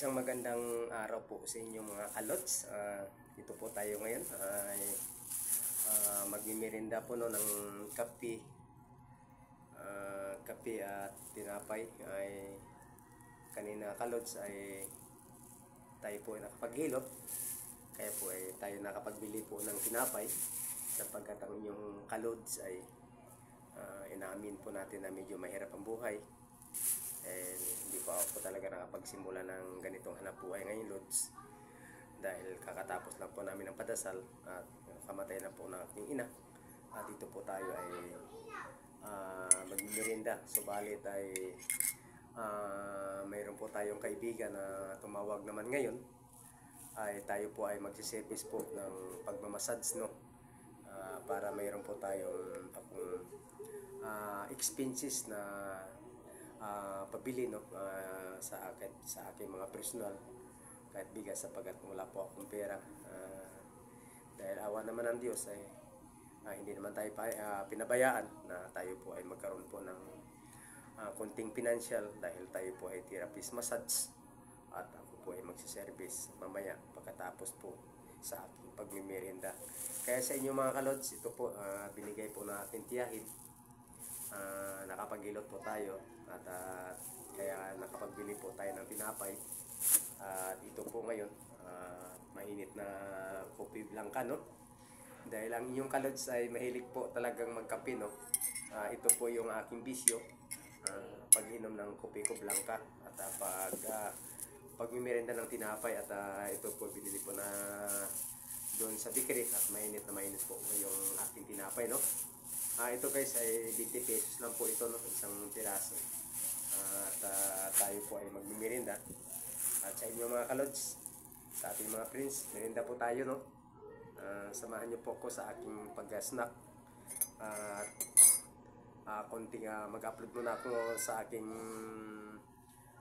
Isang magandang araw po sa inyo mga kalots. Dito po tayo ngayon ay magmimirinda po no, ng kape, kape at tinapay. Ay kanina kalots ay tayo po ay nakapaghilot, kaya po ay tayo nakapagbili po ng tinapay sapagkat ang inyong kalods ay inaamin po natin na medyo mahirap ang buhay. Hindi pa ako talaga nakapagsimula ng ganitong hanap buhay ngayon, Lods, dahil kakatapos lang po namin ng padasal at kamatay na po ng aking ina, at dito po tayo ay magmimirinda. Subalit ay mayroon po tayong kaibigan na tumawag naman ngayon, ay tayo po ay magsiservice po ng pagmamassage, no? Para mayroon po tayong expenses na pabili, no, sa aking mga personal, kahit bigas, sapagat wala po akong pera. Dahil awa naman ng Diyos ay hindi naman tayo pinabayaan na tayo po ay magkaroon po ng konting financial, dahil tayo po ay therapist massage at ako po ay magsiservice mamaya pagkatapos po sa aking pagmimirinda. Kaya sa inyo mga kalods, ito po binigay po na aking tiyahin. Nakapag-ilot po tayo at kaya nakapagbili po tayo ng tinapay. At ito po ngayon, mainit na kopi blanca, no? Dahil ang inyong kalods ay mahilig po talagang magkape, no? Ito po yung aking bisyo, pag-inom ng kopi ko blanca at pagmimerenda ng tinapay. At ito po binili po na doon sa bakery at mainit na mainit po yung aking tinapay, no? Ito guys ay 20 pesos lang po ito, no? Isang piraso. At tayo po ay magmimirinda. At sa inyo mga kalods, sa ating mga friends, mirinda po tayo, no? Samahan niyo po ako sa aking pag-snack. Konting mag-upload muna ako sa aking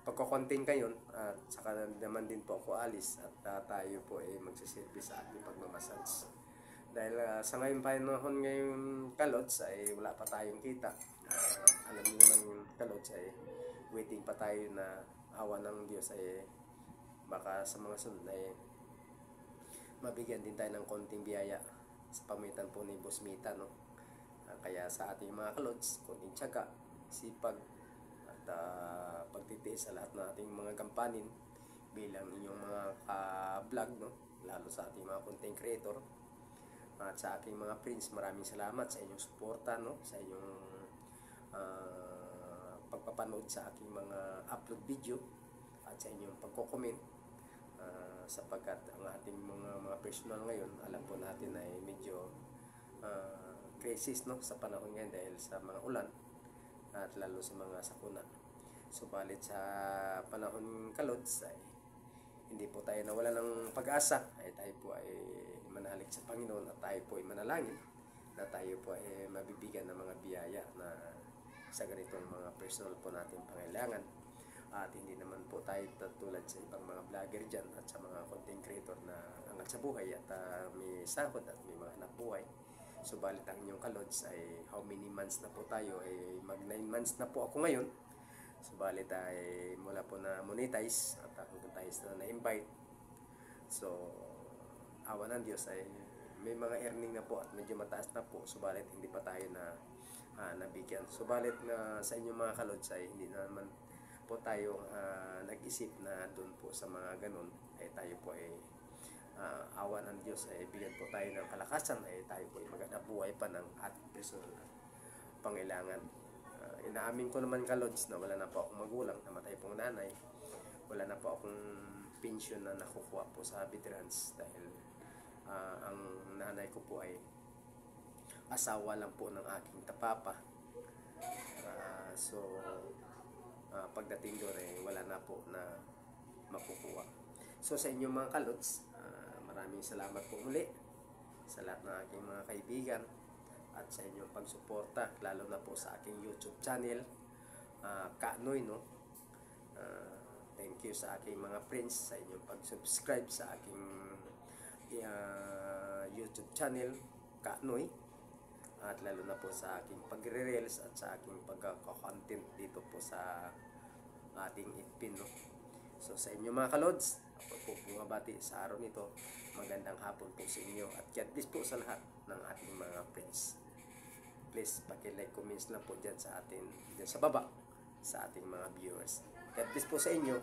pagko-content ngayon, at saka naman din po ako alis at tayo po ay magsiservice sa ating pagmamassage. Dahil sa ngayon panahon ngayong kalods ay wala pa tayong kita. Alam niyo naman yung kalods ay waiting pa tayo na awa ng Diyos ay baka sa mga sunod ay mabigyan din tayo ng konting biyaya sa pamitan po ni Boss Mita, no? Kaya sa ating mga kalods, konting tiyaga, sipag at pagtitiis sa lahat ng ating mga gampanin bilang inyong mga ka-vlog, no? Lalo sa ating mga content creator. At sa aking mga friends, maraming salamat sa inyong suporta, no? Sa inyong pagpapanood sa aking mga upload video at sa inyong pagko-comment, sapagkat ang ating mga personal ngayon, alam po natin ay medyo crisis, no? Sa panahon ngayon dahil sa mga ulan at lalo sa mga sakuna. Subalit sa panahon kalods ay hindi po tayo nawala ng pag-asa, ay tayo po ay manalig sa Panginoon at tayo po ay manalangin na tayo po ay mabibigyan ng mga biyaya na sa ganitong mga personal po natin pangailangan. At hindi naman po tayo tulad sa ibang mga vlogger dyan at sa mga content creator na angat sa buhay at may sahod at may mga anak buhay. Subalit ang inyong kalods ay how many months na po tayo, ay mag 9 months na po ako ngayon. Subalit ay mula po na monetize at hanggang tayo na na-invite. So awa ng Diyos ay may mga earning na po at medyo mataas na po. Subalit hindi pa tayo na nabigyan. Subalit na sa inyong mga kalods ay hindi naman po tayo nag-isip na doon po sa mga ganun ay tayo po ay awa ng Diyos ay bigyan po tayo ng kalakasan, ay tayo po ay magandang buhay pa ng ating personal pangailangan. Inaamin ko naman kalods na wala na po akong magulang, namatay pong nanay, wala na po akong pension na nakukuha po sa veterans dahil ang nanay ko po ay asawa lang po ng aking tapapa. So pagdating doon ay wala na po na makukuha. So sa inyong mga kalods, maraming salamat po muli sa lahat ng aking mga kaibigan at sa inyong pagsuporta, lalo na po sa aking YouTube channel, Kanoy, no? Thank you sa aking mga friends sa inyong pag-subscribe sa aking YouTube channel, Kanoy, at lalo na po sa aking pagre-reels at sa aking pagka-content dito po sa ating itpin, no? So So sa inyo mga kalods, ako po bumabati sa araw nito. Magandang hapon po sa inyo at God bless po sa lahat ng ating mga friends. Please paki-like, comments lang po dyan sa atin, dyan sa baba, sa ating mga viewers. God bless po sa inyo.